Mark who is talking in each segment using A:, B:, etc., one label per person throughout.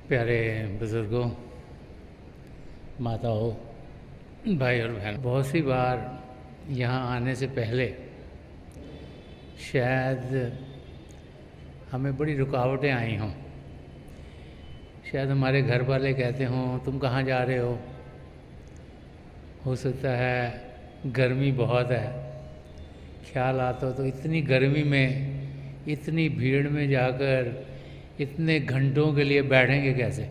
A: प्यारे बुज़ुर्गों, माताओं, भाई और बहन, बहुत सी बार यहाँ आने से पहले शायद हमें बड़ी रुकावटें आई हों। शायद हमारे घर वाले कहते हों तुम कहाँ जा रहे हो सकता है गर्मी बहुत है। ख्याल आता हो तो इतनी गर्मी में इतनी भीड़ में जाकर इतने घंटों के लिए बैठेंगे कैसे।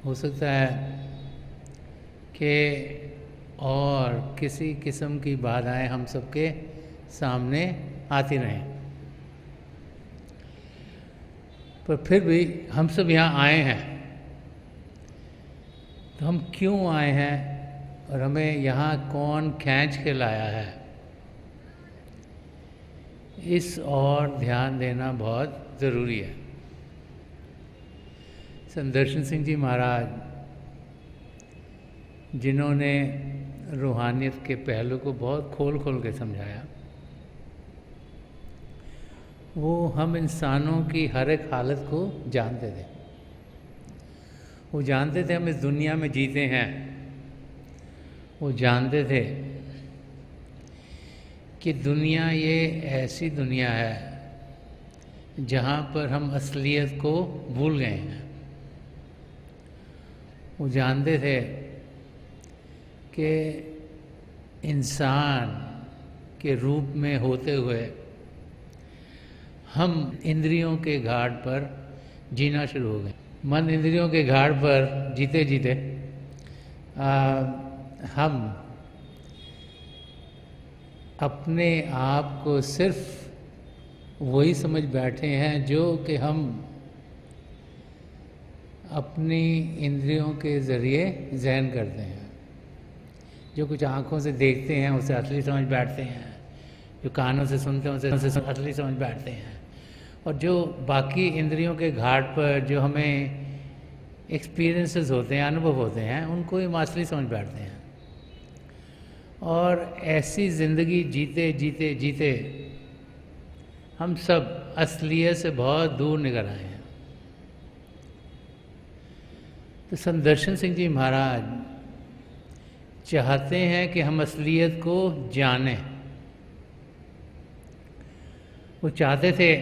A: हो सकता है कि और किसी किस्म की बाधाएं हम सबके सामने आती रहें, पर फिर भी हम सब यहाँ आए हैं। तो हम क्यों आए हैं और हमें यहाँ कौन खींच के लाया है, इस और ध्यान देना बहुत ज़रूरी है। संदर्शन सिंह जी महाराज, जिन्होंने रूहानियत के पहलू को बहुत खोल खोल के समझाया, वो हम इंसानों की हर एक हालत को जानते थे। वो जानते थे हम इस दुनिया में जीते हैं। वो जानते थे कि दुनिया ये ऐसी दुनिया है जहाँ पर हम असलियत को भूल गए हैं। वो जानते थे कि इंसान के रूप में होते हुए हम इंद्रियों के घाट पर जीना शुरू हो गए। मन इंद्रियों के घाट पर जीते जीते हम अपने आप को सिर्फ वही समझ बैठे हैं जो कि हम अपनी इंद्रियों के ज़रिए ज़हन करते हैं। जो कुछ आँखों से देखते हैं उसे असली समझ बैठते हैं, जो कानों से सुनते हैं उसे असली समझ बैठते हैं, और जो बाकी इंद्रियों के घाट पर जो हमें एक्सपीरियंसेस होते हैं, अनुभव होते हैं, उनको ही असली समझ बैठते हैं। और ऐसी ज़िंदगी जीते जीते जीते हम सब असलियत से बहुत दूर निकल आए हैं। तो संदर्शन सिंह जी महाराज चाहते हैं कि हम असलियत को जानें। वो चाहते थे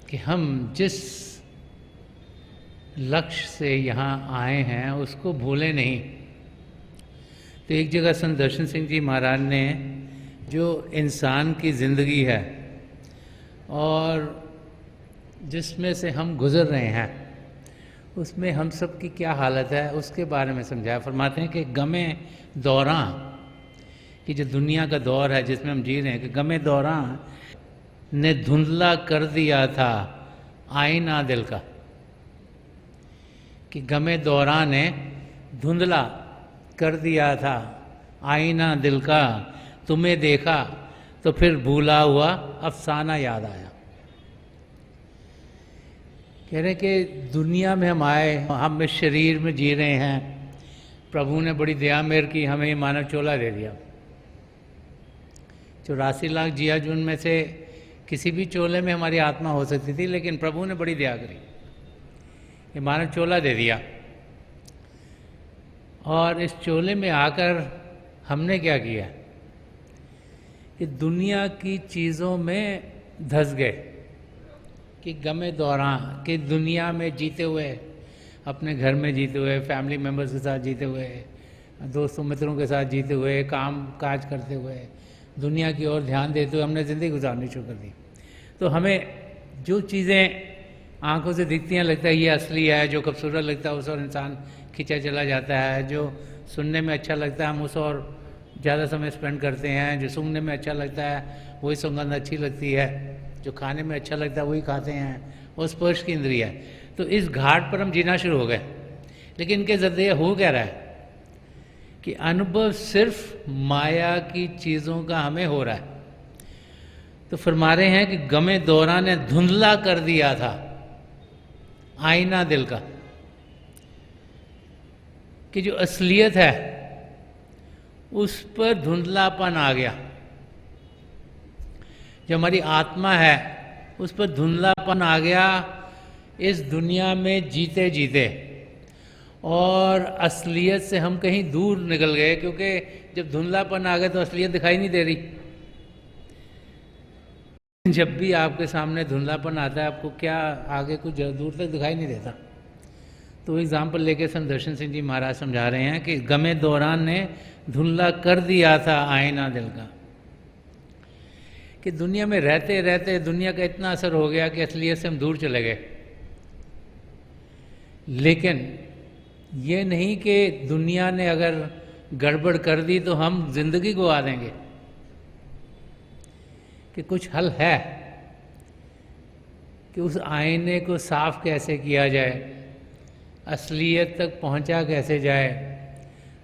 A: कि हम जिस लक्ष्य से यहाँ आए हैं उसको भूलें नहीं। तो एक जगह संदर्शन सिंह जी महाराज ने जो इंसान की ज़िंदगी है और जिसमें से हम गुज़र रहे हैं, उसमें हम सब की क्या हालत है उसके बारे में समझाया। फरमाते हैं कि गमे दौरां कि जो दुनिया का दौर है जिसमें हम जी रहे हैं, कि गमे दौरां ने धुंधला कर दिया था आईना दिल का। कि गमे दौरां ने धुंधला कर दिया था आईना दिल का, तुम्हें देखा तो फिर भूला हुआ अफसाना याद आया। कह रहे कि दुनिया में हम आए, हम इस शरीर में जी रहे हैं। प्रभु ने बड़ी दया मेहर की, हमें ये मानव चोला दे दिया। 84 लाख जिया जुन में से किसी भी चोले में हमारी आत्मा हो सकती थी, लेकिन प्रभु ने बड़ी दया करी, ये मानव चोला दे दिया। और इस चोले में आकर हमने क्या किया कि दुनिया की चीज़ों में धंस गए। कि गमे दौरान कि दुनिया में जीते हुए, अपने घर में जीते हुए, फैमिली मेम्बर्स के साथ जीते हुए, दोस्तों मित्रों के साथ जीते हुए, काम काज करते हुए, दुनिया की ओर ध्यान देते हुए हमने ज़िंदगी गुजारनी शुरू कर दी। तो हमें जो चीज़ें आंखों से दिखती हैं लगता है ये असली है, जो खूबसूरत लगता है उस और इंसान खींचा चला जाता है, जो सुनने में अच्छा लगता है हम उस और ज़्यादा समय स्पेंड करते हैं, जो सूंघने में अच्छा लगता है वही सुगंध अच्छी लगती है, जो खाने में अच्छा लगता है वही खाते हैं, वो स्पर्श की इंद्रिय है। तो इस घाट पर हम जीना शुरू हो गए। लेकिन इनके ज़रिए हो क्या रहा है कि अनुभव सिर्फ माया की चीज़ों का हमें हो रहा है। तो फरमा रहे हैं कि गमे दौरान ने धुंधला कर दिया था आईना दिल का। कि जो असलियत है उस पर धुंधलापन आ गया। जो हमारी आत्मा है उस पर धुंधलापन आ गया इस दुनिया में जीते जीते और असलियत से हम कहीं दूर निकल गए, क्योंकि जब धुंधलापन आ गया तो असलियत दिखाई नहीं दे रही। जब भी आपके सामने धुंधलापन आता है, आपको क्या आगे कुछ दूर तक दिखाई नहीं देता। तो एग्जाम्पल लेके संदर्शन सिंह जी महाराज समझा रहे हैं कि गमे दौरान ने धुंधला कर दिया था आईना दिल का, कि दुनिया में रहते रहते दुनिया का इतना असर हो गया कि असलियत से हम दूर चले गए। लेकिन ये नहीं कि दुनिया ने अगर गड़बड़ कर दी तो हम जिंदगी गवा देंगे, कि कुछ हल है कि उस आईने को साफ कैसे किया जाए, असलियत तक पहुंचा कैसे जाए,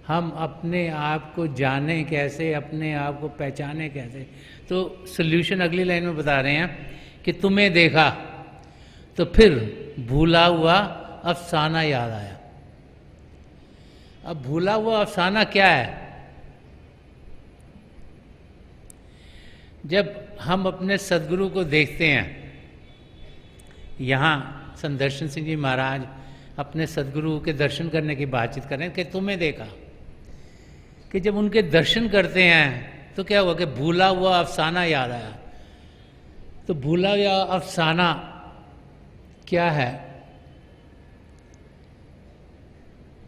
A: हम अपने आप को जाने कैसे, अपने आप को पहचाने कैसे। तो सल्यूशन अगली लाइन में बता रहे हैं कि तुम्हें देखा तो फिर भूला हुआ अफसाना याद आया। अब भूला हुआ अफसाना क्या है? जब हम अपने सदगुरु को देखते हैं, यहाँ संदर्शन सिंह जी महाराज अपने सदगुरु के दर्शन करने की बातचीत कर रहे हैं कि तुम्हें देखा, कि जब उनके दर्शन करते हैं तो क्या हुआ कि भूला हुआ अफसाना याद आया। तो भूला हुआ अफसाना क्या है?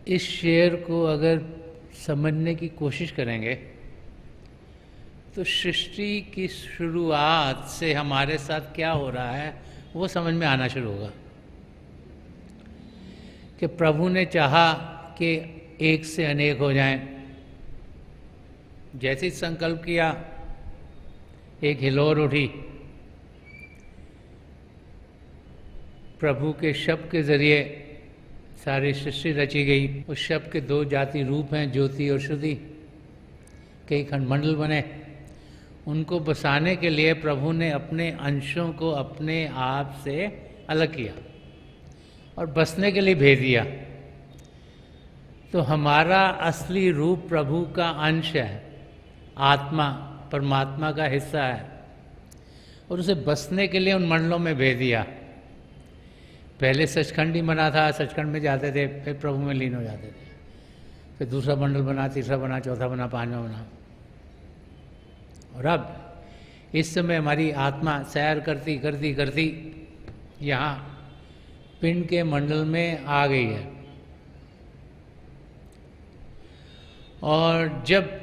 A: इस शेर को अगर समझने की कोशिश करेंगे तो सृष्टि की शुरुआत से हमारे साथ क्या हो रहा है वो समझ में आना शुरू होगा। कि प्रभु ने चाहा कि एक से अनेक हो जाएं, जैसे संकल्प किया एक हिलोर उठी, प्रभु के शब्द के जरिए सारी सृष्टि रची गई। उस शब्द के दो जाति रूप हैं, ज्योति और श्रुति। कई खंडमंडल बने, उनको बसाने के लिए प्रभु ने अपने अंशों को अपने आप से अलग किया और बसने के लिए भेज दिया। तो हमारा असली रूप प्रभु का अंश है, आत्मा परमात्मा का हिस्सा है, और उसे बसने के लिए उन मंडलों में भेज दिया। पहले सचखंड ही बना था, सचखंड में जाते थे, फिर प्रभु में लीन हो जाते थे, फिर दूसरा मंडल बना, तीसरा बना, चौथा बना, पांचवा बना। और अब इस समय हमारी आत्मा सैर करती करती करती यहाँ पिंड के मंडल में आ गई है। और जब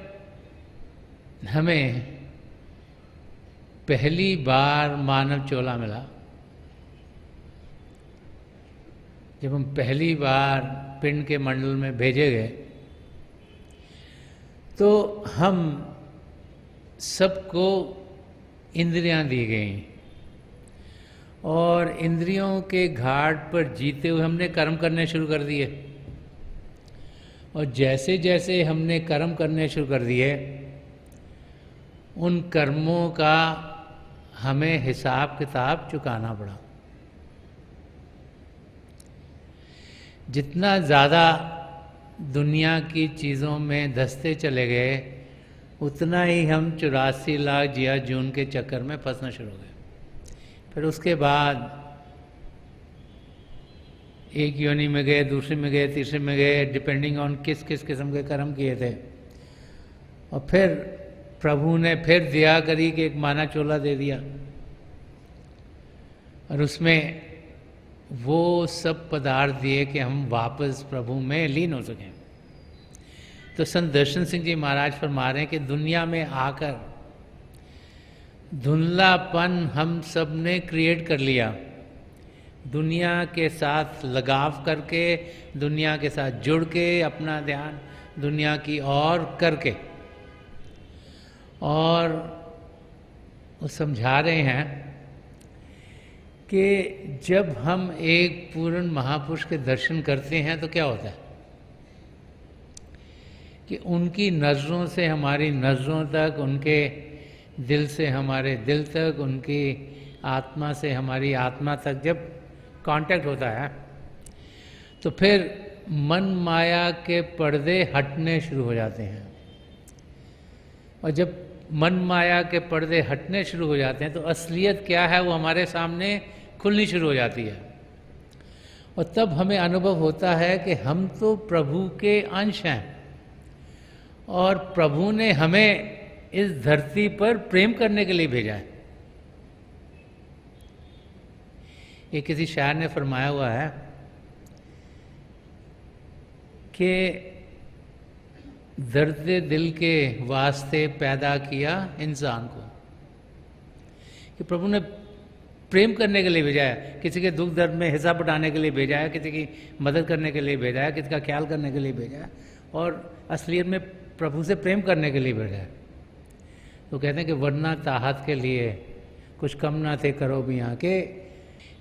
A: हमें पहली बार मानव चोला मिला, जब हम पहली बार पिंड के मंडल में भेजे गए, तो हम सबको इंद्रियां दी गई और इंद्रियों के घाट पर जीते हुए हमने कर्म करने शुरू कर दिए। और जैसे जैसे हमने कर्म करने शुरू कर दिए, उन कर्मों का हमें हिसाब किताब चुकाना पड़ा। जितना ज़्यादा दुनिया की चीज़ों में धंसते चले गए, उतना ही हम 84 लाख जिया जून के चक्कर में फंसना शुरू हो गए। फिर उसके बाद एक योनि में गए, दूसरे में गए, तीसरे में गए, डिपेंडिंग ऑन किस किस किस्म के कर्म किए थे। और फिर प्रभु ने फिर दया करी कि एक माना चोला दे दिया, और उसमें वो सब पदार्थ दिए कि हम वापस प्रभु में लीन हो सकें। तो संत दर्शन सिंह जी महाराज फरमा रहे हैं कि दुनिया में आकर धुंधलापन हम सब ने क्रिएट कर लिया, दुनिया के साथ लगाव करके, दुनिया के साथ जुड़ के, अपना ध्यान दुनिया की ओर करके। और वो समझा रहे हैं कि जब हम एक पूर्ण महापुरुष के दर्शन करते हैं तो क्या होता है कि उनकी नज़रों से हमारी नज़रों तक, उनके दिल से हमारे दिल तक, उनकी आत्मा से हमारी आत्मा तक जब कांटेक्ट होता है, तो फिर मन माया के पर्दे हटने शुरू हो जाते हैं। और जब मन माया के पर्दे हटने शुरू हो जाते हैं तो असलियत क्या है वो हमारे सामने खुलनी शुरू हो जाती है। और तब हमें अनुभव होता है कि हम तो प्रभु के अंश हैं और प्रभु ने हमें इस धरती पर प्रेम करने के लिए भेजा है। ये किसी शायर ने फरमाया हुआ है कि दर्द दिल के वास्ते पैदा किया इंसान को, कि प्रभु ने प्रेम करने के लिए भेजा है, किसी के दुख दर्द में हिस्सा बटाने के लिए भेजा है, किसी की मदद करने के लिए भेजा है, किसी का ख्याल करने के लिए भेजा है और असलियत में प्रभु से प्रेम करने के लिए भेजा है। तो कहते हैं कि वरना ताहत के लिए कुछ कम ना थे करो भी यहाँ के,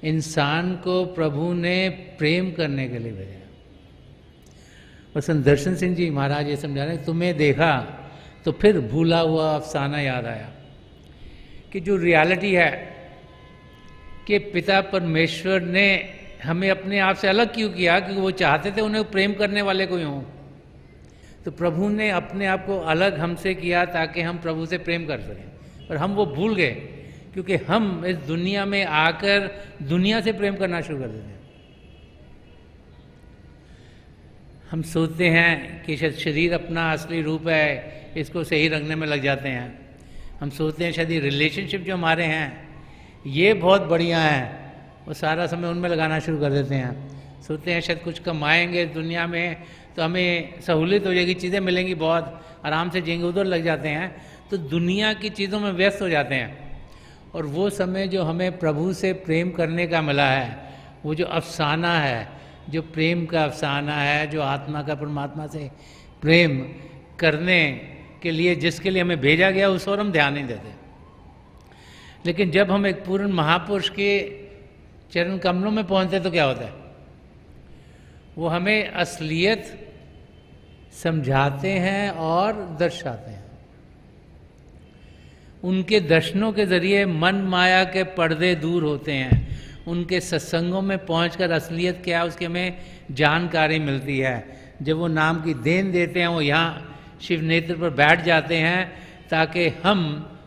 A: इंसान को प्रभु ने प्रेम करने के लिए भेजा। और संदर्शन सिंह जी महाराज ये समझा रहे हैं, तुम्हें देखा तो फिर भूला हुआ अफसाना याद आया, कि जो रियलिटी है कि पिता परमेश्वर ने हमें अपने आप से अलग क्यों किया, क्योंकि वो चाहते थे उन्हें प्रेम करने वाले कोई हों। तो प्रभु ने अपने आप को अलग हमसे किया ताकि हम प्रभु से प्रेम कर सकें, और हम वो भूल गए क्योंकि हम इस दुनिया में आकर दुनिया से प्रेम करना शुरू कर देते हैं। हम सोचते हैं कि शायद शरीर अपना असली रूप है, इसको सही रखने में लग जाते हैं। हम सोचते हैं शायद ये रिलेशनशिप जो हमारे हैं ये बहुत बढ़िया हैं, वो सारा समय उनमें लगाना शुरू कर देते हैं। सोचते हैं शायद कुछ कमाएंगे दुनिया में तो हमें सहूलियत हो जाएगी, चीज़ें मिलेंगी, बहुत आराम से जिएंगे, उधर लग जाते हैं। तो दुनिया की चीज़ों में व्यस्त हो जाते हैं, और वो समय जो हमें प्रभु से प्रेम करने का मिला है, वो जो अफसाना है, जो प्रेम का अफसाना है, जो आत्मा का परमात्मा से प्रेम करने के लिए जिसके लिए हमें भेजा गया, उस और हम ध्यान नहीं देते। लेकिन जब हम एक पूर्ण महापुरुष के चरण कमलों में पहुंचते तो क्या होता है, वो हमें असलियत समझाते हैं और दर्शाते हैं। उनके दर्शनों के जरिए मन माया के पर्दे दूर होते हैं। उनके सत्संगों में पहुंचकर असलियत क्या है उसकी हमें जानकारी मिलती है। जब वो नाम की देन देते हैं, वो यहाँ शिव नेत्र पर बैठ जाते हैं ताकि हम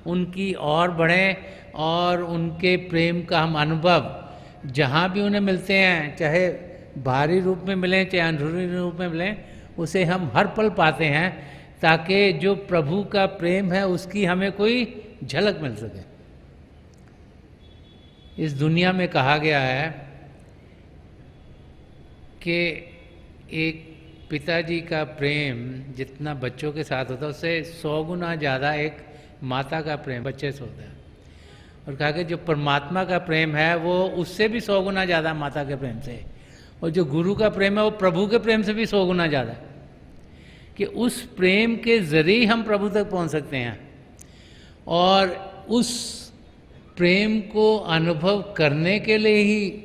A: उनकी और बढ़ें और उनके प्रेम का हम अनुभव जहाँ भी उन्हें मिलते हैं, चाहे बाहरी रूप में मिलें चाहे अंदरूनी रूप में मिलें, उसे हम हर पल पाते हैं, ताकि जो प्रभु का प्रेम है उसकी हमें कोई झलक मिल सके। इस दुनिया में कहा गया है कि एक पिताजी का प्रेम जितना बच्चों के साथ होता है उससे 100 गुना ज़्यादा एक माता का प्रेम बच्चे से होता है, और कहा कि जो परमात्मा का प्रेम है वो उससे भी 100 गुना ज़्यादा माता के प्रेम से, और जो गुरु का प्रेम है वो प्रभु के प्रेम से भी 100 गुना ज़्यादा, कि उस प्रेम के ज़रिए हम प्रभु तक पहुंच सकते हैं। और उस प्रेम को अनुभव करने के लिए ही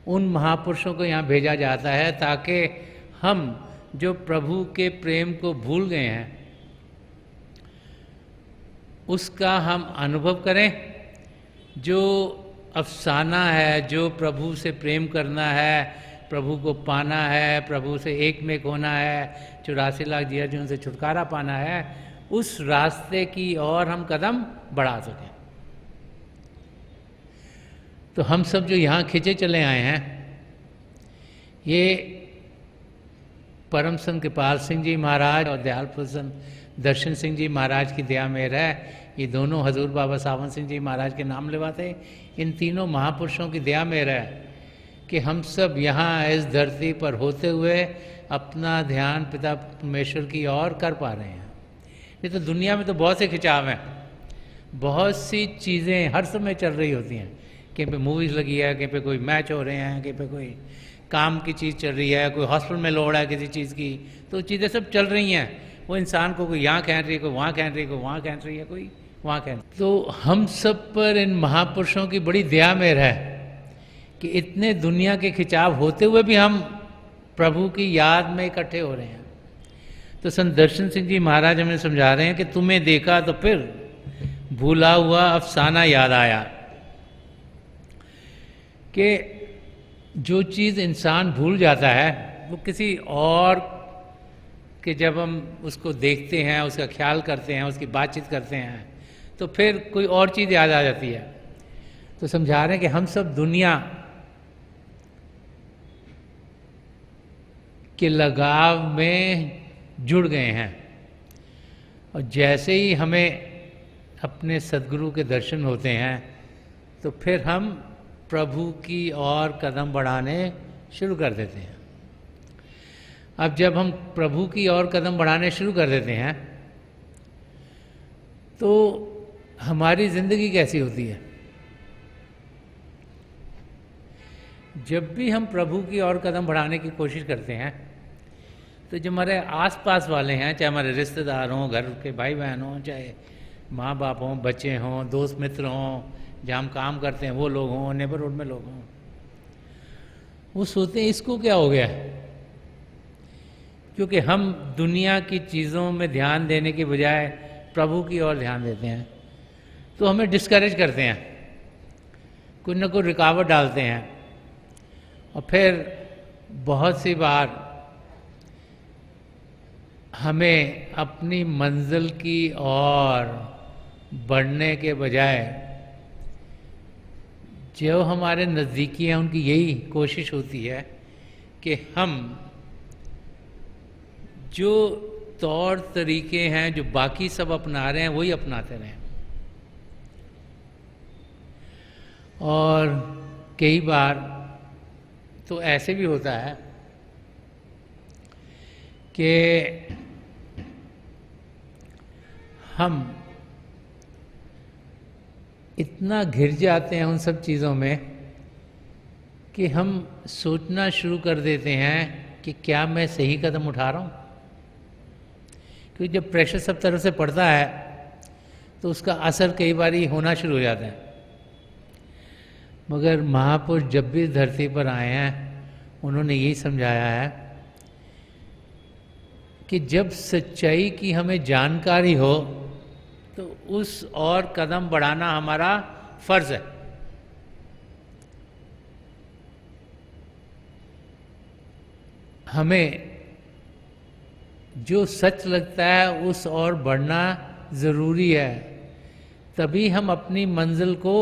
A: उन महापुरुषों को यहाँ भेजा जाता है, ताकि हम जो प्रभु के प्रेम को भूल गए हैं उसका हम अनुभव करें। जो अफसाना है, जो प्रभु से प्रेम करना है, प्रभु को पाना है, प्रभु से एक में होना है, 84 लाख जिया से छुटकारा पाना है, उस रास्ते की ओर हम कदम बढ़ा सकें। तो हम सब जो यहाँ खिंचे चले आए हैं, ये परम संत कृपाल सिंह जी महाराज और दयाल प्रसन्न दर्शन सिंह जी महाराज की दया मेहर है। ये दोनों हजूर बाबा सावन सिंह जी महाराज के नाम लेवाते। इन तीनों महापुरुषों की दया मेहर है कि हम सब यहाँ इस धरती पर होते हुए अपना ध्यान पिता परमेश्वर की ओर कर पा रहे हैं। ये तो दुनिया में तो बहुत से खिंचाव हैं, बहुत सी चीज़ें हर समय चल रही होती हैं। कहीं पे मूवीज़ लगी है, कहीं पे कोई मैच हो रहे हैं, कहीं पे कोई काम की चीज़ चल रही है, कोई हॉस्पिटल में लोड़ है किसी चीज़ की, तो चीज़ें सब चल रही हैं। वो इंसान को कोई यहाँ कह रही है, कोई वहाँ कह रही है, कोई वहाँ कह रही है, कोई वहाँ कह। तो हम सब पर इन महापुरुषों की बड़ी दया मेहर है कि इतने दुनिया के खिंचाव होते हुए भी हम प्रभु की याद में इकट्ठे हो रहे हैं। तो संत दर्शन सिंह जी महाराज हमें समझा रहे हैं कि तुम्हें देखा तो फिर भूला हुआ अफसाना याद आया, कि जो चीज़ इंसान भूल जाता है वो किसी और के जब हम उसको देखते हैं, उसका ख्याल करते हैं, उसकी बातचीत करते हैं, तो फिर कोई और चीज़ याद आ जाती है। तो समझा रहे हैं कि हम सब दुनिया के लगाव में जुड़ गए हैं। और जैसे ही हमें अपने सद्गुरु के दर्शन होते हैं तो फिर हम प्रभु की ओर कदम बढ़ाने शुरू कर देते हैं। अब जब हम प्रभु की ओर कदम बढ़ाने शुरू कर देते हैं तो हमारी ज़िंदगी कैसी होती है? जब भी हम प्रभु की ओर कदम बढ़ाने की कोशिश करते हैं तो जो हमारे आसपास वाले हैं, चाहे हमारे रिश्तेदार हों, घर के भाई बहन हों, चाहे माँ बाप हों, बच्चे हों, दोस्त मित्र हों, जहाँ हम काम करते हैं वो लोग हों, नेबरहुड में लोग हों, वो सोचते हैं इसको क्या हो गया। क्योंकि हम दुनिया की चीज़ों में ध्यान देने के बजाय प्रभु की ओर ध्यान देते हैं तो हमें डिस्करेज करते हैं, कुछ न कुछ रुकावट डालते हैं। और फिर बहुत सी बार हमें अपनी मंजिल की ओर बढ़ने के बजाय जो हमारे नज़दीकी हैं उनकी यही कोशिश होती है कि हम जो तौर तरीके हैं जो बाकी सब अपना रहे हैं वही अपनाते रहें। और कई बार तो ऐसे भी होता है कि हम इतना घिर जाते हैं उन सब चीज़ों में कि हम सोचना शुरू कर देते हैं कि क्या मैं सही कदम उठा रहा हूँ। क्योंकि जब प्रेशर सब तरफ से पड़ता है तो उसका असर कई बार होना शुरू हो जाता है। मगर महापुरुष जब भी धरती पर आए हैं उन्होंने यही समझाया है कि जब सच्चाई की हमें जानकारी हो तो उस और कदम बढ़ाना हमारा फर्ज है। हमें जो सच लगता है उस ओर बढ़ना ज़रूरी है, तभी हम अपनी मंजिल को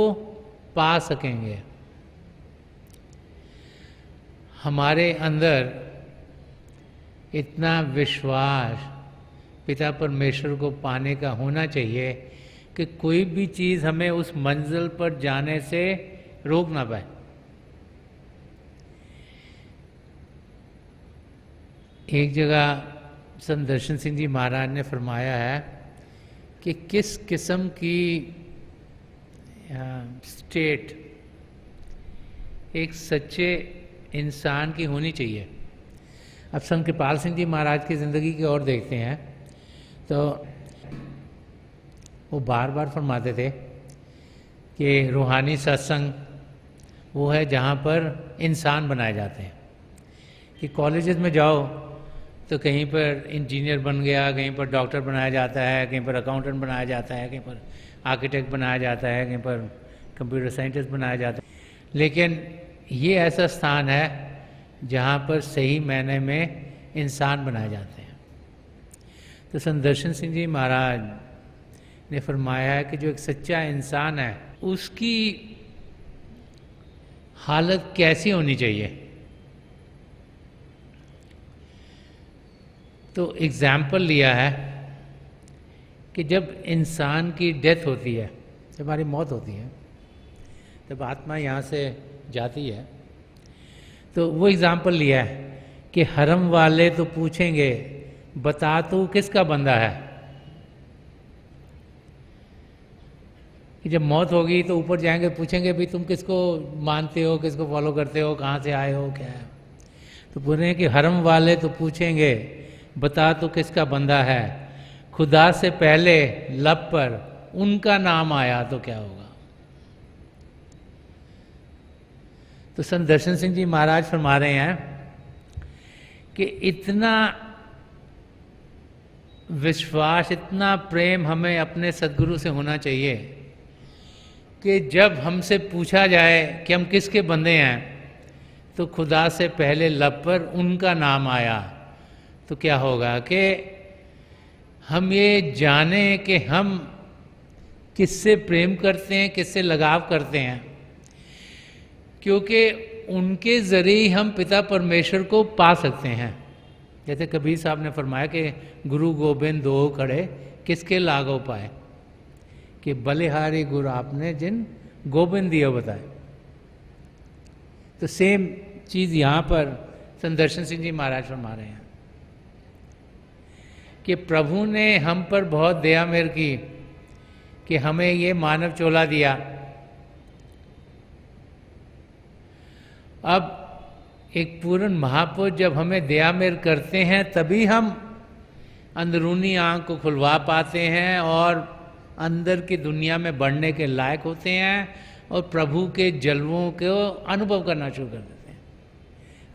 A: पा सकेंगे। हमारे अंदर इतना विश्वास पिता परमेश्वर को पाने का होना चाहिए कि कोई भी चीज़ हमें उस मंजिल पर जाने से रोक ना पाए। एक जगह संत दर्शन सिंह जी महाराज ने फरमाया है कि किस किस्म की स्टेट एक सच्चे इंसान की होनी चाहिए। अब संत कृपाल सिंह जी महाराज की ज़िंदगी की ओर देखते हैं तो वो बार बार फरमाते थे कि रूहानी सत्संग वो है जहाँ पर इंसान बनाए जाते हैं। कि कॉलेजेस में जाओ तो कहीं पर इंजीनियर बन गया, कहीं पर डॉक्टर बनाया जाता है, कहीं पर अकाउंटेंट बनाया जाता है, कहीं पर आर्किटेक्ट बनाया जाता है, कहीं पर कंप्यूटर साइंटिस्ट बनाया जाता है। लेकिन ये ऐसा स्थान है जहाँ पर सही मायने में इंसान बनाए जाते हैं। तो संत दर्शन सिंह जी महाराज ने फरमाया है कि जो एक सच्चा इंसान है उसकी हालत कैसी होनी चाहिए। तो एग्जाम्पल लिया है कि जब इंसान की डेथ होती है, जब हमारी मौत होती है, जब आत्मा यहाँ से जाती है, तो वो एग्जाम्पल लिया है कि हरम वाले तो पूछेंगे बता तू किसका बंदा है। कि जब मौत होगी तो ऊपर जाएंगे, पूछेंगे भी तुम किसको मानते हो, किसको फॉलो करते हो, कहाँ से आए हो, क्या है। तो बोल रहे हैं कि हरम वाले तो पूछेंगे बता तो किसका बंदा है, खुदा से पहले लब पर उनका नाम आया तो क्या होगा। तो संत दर्शन सिंह जी महाराज फरमा रहे हैं कि इतना विश्वास, इतना प्रेम हमें अपने सद्गुरु से होना चाहिए कि जब हमसे पूछा जाए कि हम किसके बंदे हैं तो खुदा से पहले लब पर उनका नाम आया तो क्या होगा। कि हम ये जाने कि हम किससे प्रेम करते हैं, किससे लगाव करते हैं, क्योंकि उनके ज़रिए हम पिता परमेश्वर को पा सकते हैं। जैसे कबीर साहब ने फरमाया कि गुरु गोबिंद दो खड़े किसके लागो पाए, कि बलिहारी गुरु आपने जिन गोबिंद दिया बताए। तो सेम चीज़ यहाँ पर संदर्शन सिंह जी महाराज फरमा रहे हैं कि प्रभु ने हम पर बहुत दया मेहर की कि हमें ये मानव चोला दिया। अब एक पूर्ण महापुरुष जब हमें दया मेहर करते हैं तभी हम अंदरूनी आँख को खुलवा पाते हैं और अंदर की दुनिया में बढ़ने के लायक होते हैं और प्रभु के जलवों को अनुभव करना शुरू कर देते हैं,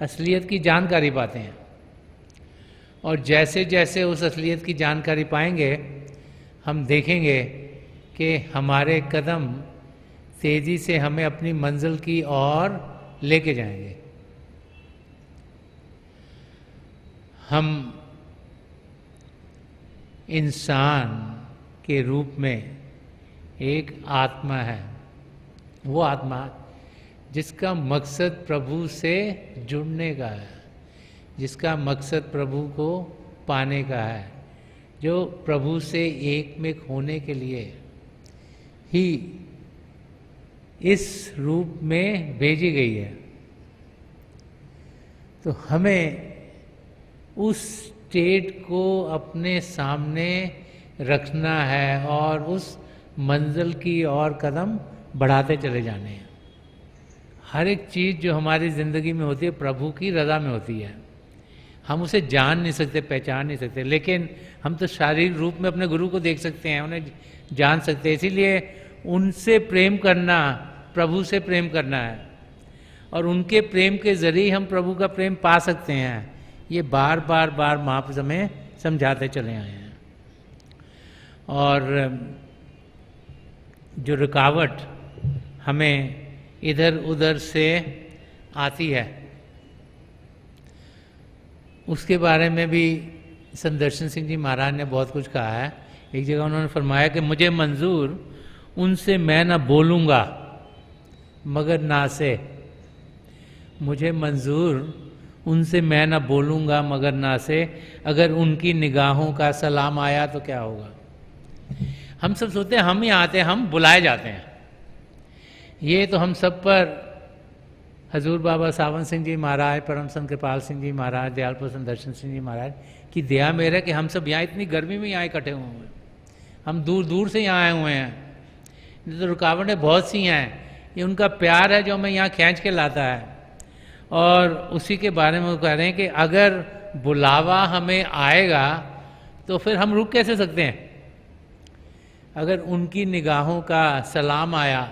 A: असलियत की जानकारी पाते हैं। और जैसे जैसे उस असलियत की जानकारी पाएंगे हम देखेंगे कि हमारे कदम तेज़ी से हमें अपनी मंजिल की ओर लेके जाएंगे। हम इंसान के रूप में एक आत्मा है, वो आत्मा जिसका मकसद प्रभु से जुड़ने का है, जिसका मकसद प्रभु को पाने का है, जो प्रभु से एक में होने के लिए ही इस रूप में भेजी गई है। तो हमें उस स्टेट को अपने सामने रखना है और उस मंजिल की ओर कदम बढ़ाते चले जाने हैं। हर एक चीज़ जो हमारी ज़िंदगी में होती है प्रभु की रज़ा में होती है। हम उसे जान नहीं सकते, पहचान नहीं सकते, लेकिन हम तो शारीरिक रूप में अपने गुरु को देख सकते हैं, उन्हें जान सकते हैं। इसीलिए उनसे प्रेम करना प्रभु से प्रेम करना है और उनके प्रेम के ज़रिए हम प्रभु का प्रेम पा सकते हैं। ये बार बार महापुरुष हमें समझाते चले आए हैं। और जो रुकावट हमें इधर उधर से आती है उसके बारे में भी संदर्शन सिंह जी महाराज ने बहुत कुछ कहा है। एक जगह उन्होंने फरमाया कि मुझे मंजूर उनसे मैं ना बोलूँगा मगर ना से, मुझे मंजूर उनसे मैं ना बोलूँगा मगर ना से, अगर उनकी निगाहों का सलाम आया तो क्या होगा। हम सब सोचते हैं हम ही आते हैं, हम बुलाए जाते हैं। ये तो हम सब पर हजूर बाबा सावन सिंह जी महाराज, परम संत कृपाल सिंह जी महाराज, दयालपुर संदर्शन सिंह जी महाराज की दया मेहर है कि हम सब यहाँ इतनी गर्मी में यहाँ इकट्ठे हुए हैं। हम दूर दूर से यहाँ आए हुए हैं। तो रुकावटें बहुत सी हैं, ये उनका प्यार है जो हमें यहाँ खींच के लाता है। और उसी के बारे में वो कह रहे हैं कि अगर बुलावा हमें आएगा तो फिर हम रुक कैसे सकते हैं। अगर उनकी निगाहों का सलाम आया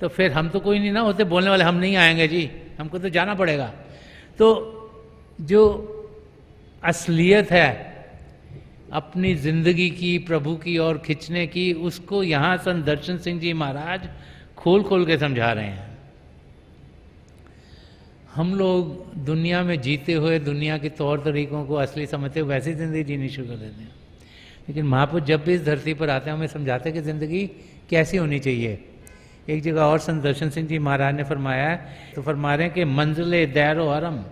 A: तो फिर हम तो कोई नहीं ना होते बोलने वाले, हम नहीं आएंगे जी, हमको तो जाना पड़ेगा। तो जो असलियत है अपनी ज़िंदगी की प्रभु की ओर खिंचने की, उसको यहाँ संदर्शन सिंह जी महाराज खोल खोल के समझा रहे हैं। हम लोग दुनिया में जीते हुए दुनिया के तौर तरीकों को असली समझते हुए वैसी ज़िंदगी जीनी शुरू कर देते हैं, लेकिन महापुरुष जब भी इस धरती पर आते हैं हमें समझाते हैं कि ज़िंदगी कैसी होनी चाहिए। एक जगह और संदर्शन सिंह जी महाराज ने फरमाया है, तो फरमा रहे हैं कि मंजिल दैरो हरम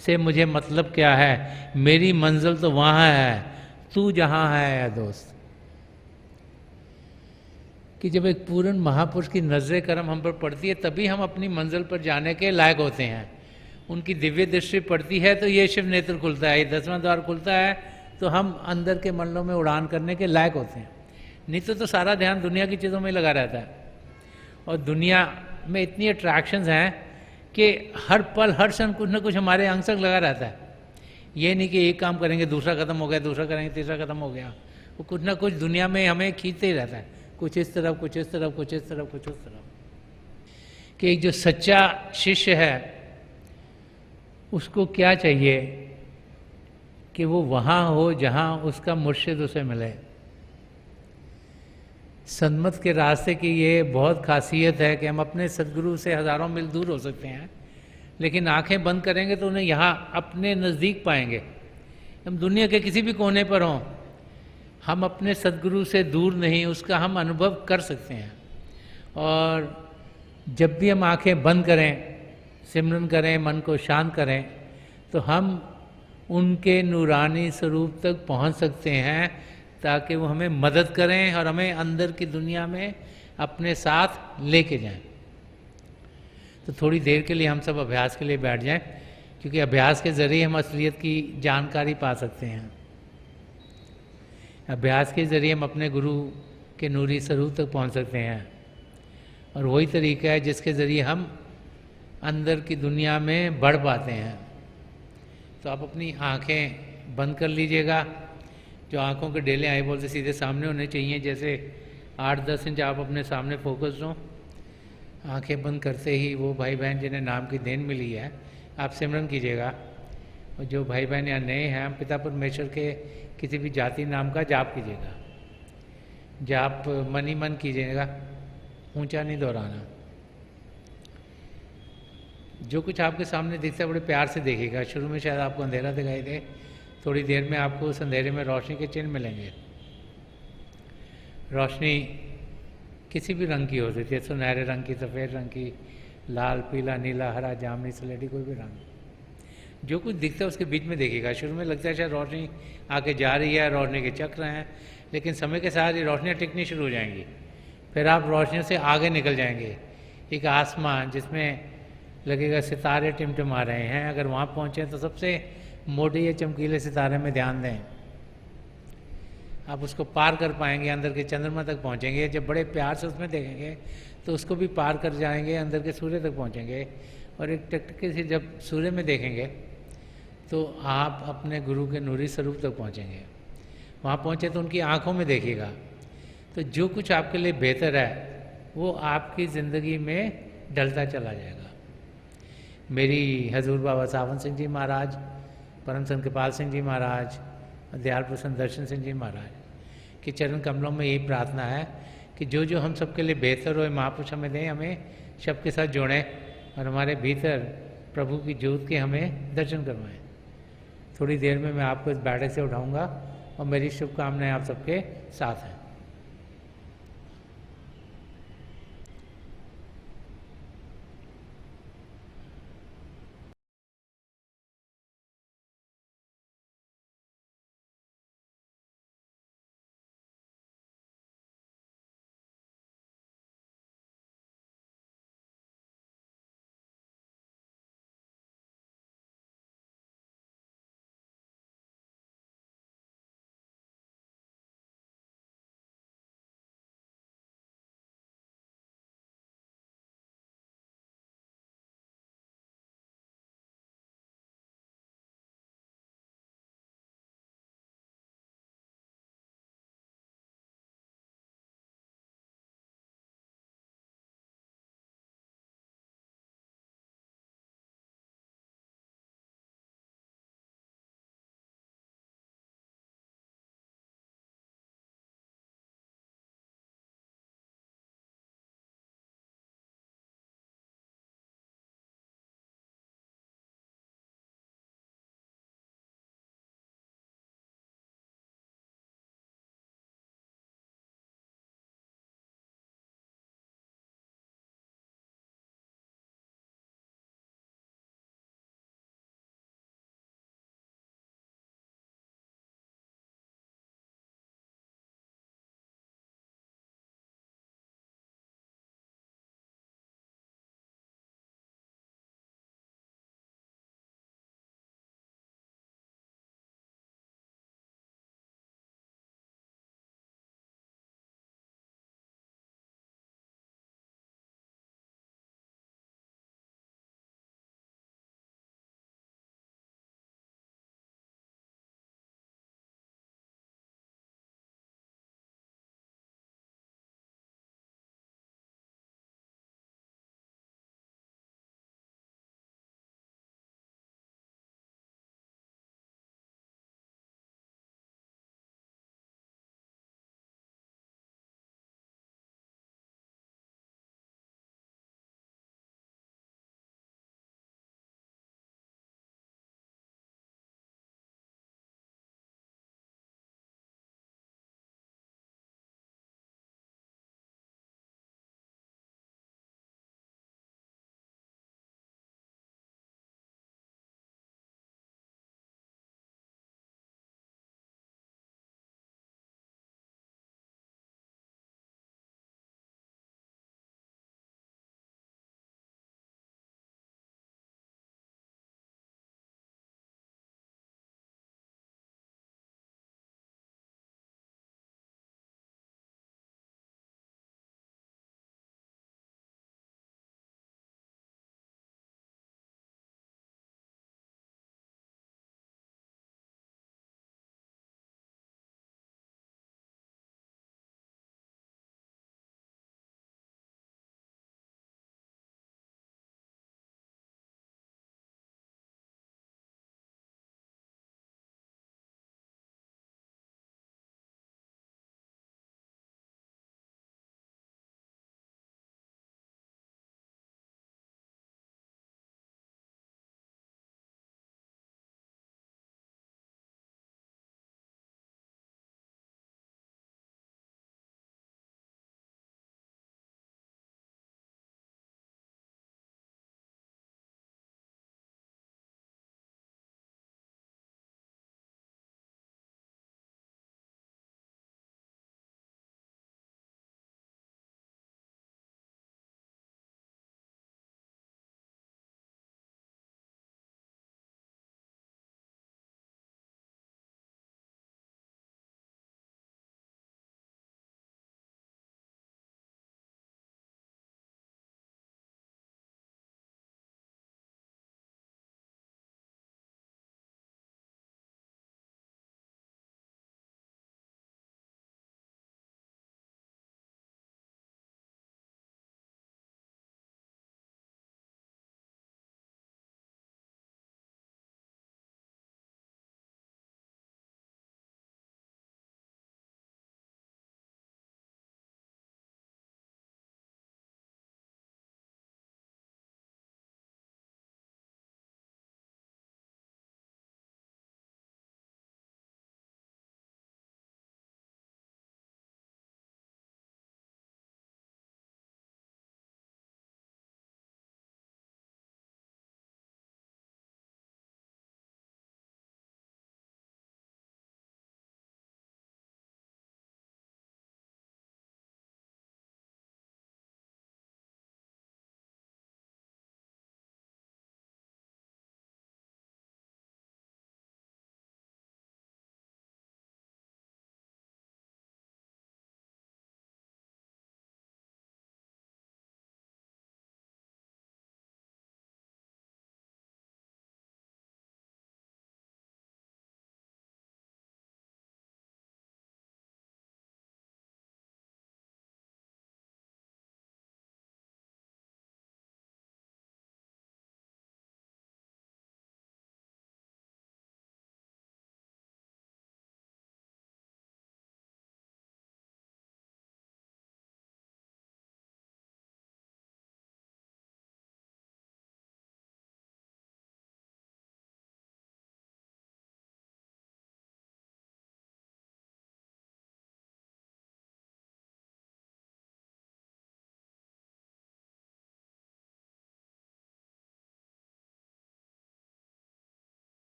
A: से मुझे मतलब क्या है, मेरी मंजिल तो वहाँ है, तू जहाँ है दोस्त। कि जब एक पूर्ण महापुरुष की नजर करम हम पर पड़ती है तभी हम अपनी मंजिल पर जाने के लायक होते हैं। उनकी दिव्य दृष्टि पड़ती है तो ये शिव नेत्र खुलता है, ये 10वां द्वार खुलता है तो हम अंदर के मंडलों में उड़ान करने के लायक होते हैं। नहीं तो सारा ध्यान दुनिया की चीज़ों में लगा रहता है। और दुनिया में इतनी अट्रैक्शंस हैं कि हर पल हर क्षण कुछ ना कुछ हमारे अंग संग लगा रहता है। ये नहीं कि एक काम करेंगे दूसरा खत्म हो गया, दूसरा करेंगे तीसरा खत्म हो गया। वो कुछ ना कुछ दुनिया में हमें खींचते ही रहता है, कुछ इस तरफ कुछ इस तरफ कुछ इस तरफ कुछ उस तरफ। कि एक जो सच्चा शिष्य है उसको क्या चाहिए कि वो वहाँ हो जहाँ उसका मुर्शिद उसे मिले। सन्मत के रास्ते की ये बहुत खासियत है कि हम अपने सदगुरु से हज़ारों मील दूर हो सकते हैं, लेकिन आंखें बंद करेंगे तो उन्हें यहाँ अपने नज़दीक पाएंगे। हम दुनिया के किसी भी कोने पर हों, हम अपने सदगुरु से दूर नहीं, उसका हम अनुभव कर सकते हैं। और जब भी हम आंखें बंद करें, सिमरन करें, मन को शांत करें, तो हम उनके नूरानी स्वरूप तक पहुंच सकते हैं, ताकि वो हमें मदद करें और हमें अंदर की दुनिया में अपने साथ लेके जाएं। तो थोड़ी देर के लिए हम सब अभ्यास के लिए बैठ जाएं, क्योंकि अभ्यास के ज़रिए हम असलियत की जानकारी पा सकते हैं। अभ्यास के ज़रिए हम अपने गुरु के नूरी स्वरूप तक पहुंच सकते हैं, और वही तरीका है जिसके ज़रिए हम अंदर की दुनिया में बढ़ पाते हैं। तो आप अपनी आंखें बंद कर लीजिएगा। जो आंखों के डेले आई बॉल से सीधे सामने होने चाहिए, जैसे 8-10 इंच आप अपने सामने फोकस हो। आंखें बंद करते ही वो भाई बहन जिन्हें नाम की देन मिली है, आप सिमरन कीजिएगा। और जो भाई बहन यहाँ नए हैं, हम पिता परमेश्वर के किसी भी जाति नाम का जाप कीजिएगा। जाप मन ही मन कीजिएगा, ऊंचा नहीं दोहराना। जो कुछ आपके सामने दिखता है बड़े प्यार से देखिएगा। शुरू में शायद आपको अंधेरा दिखाई दे, थोड़ी देर में आपको उस अंधेरे में रोशनी के चिन्ह मिलेंगे। रोशनी किसी भी रंग की हो सकती है, सुनहरे रंग की, सफ़ेद रंग की, लाल, पीला, नीला, हरा, जामुनी, स्लेटी, कोई भी रंग। जो कुछ दिखता है उसके बीच में देखिएगा। शुरू में लगता है शायद रोशनी आके जा रही है, रोशनी के चक्र हैं, लेकिन समय के साथ ये रोशनियाँ टिकनी शुरू हो जाएंगी। फिर आप रोशनियों से आगे निकल जाएंगे। एक आसमान जिसमें लगेगा सितारे टिमटिमा रहे हैं, अगर वहाँ पहुँचें तो सबसे मोटे या चमकीले सितारे में ध्यान दें, आप उसको पार कर पाएंगे, अंदर के चंद्रमा तक पहुँचेंगे। जब बड़े प्यार से उसमें देखेंगे तो उसको भी पार कर जाएंगे, अंदर के सूर्य तक पहुँचेंगे। और एक टकटके से जब सूर्य में देखेंगे तो आप अपने गुरु के नूरी स्वरूप तक पहुँचेंगे। वहाँ पहुँचे तो उनकी आँखों में देखिएगा। तो जो कुछ आपके लिए बेहतर है वो आपकी ज़िंदगी में ढलता चला जाएगा। मेरी हजूर बाबा सावन सिंह जी महाराज, परम संत कृपाल सिंह जी महाराज, दयाल प्रसन्न दर्शन सिंह जी महाराज के चरण कमलों में यही प्रार्थना है कि जो जो हम सबके लिए बेहतर हो महापुरुष हमें दें, हमें सबके साथ जोड़ें और हमारे भीतर प्रभु की ज्योत के हमें दर्शन करवाएं। थोड़ी देर में मैं आपको इस बैठक से उठाऊंगा और मेरी शुभकामनाएं आप सबके साथ हैं।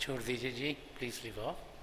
A: छोड़ दीजिए जी, प्लीज़ लीव ऑफ।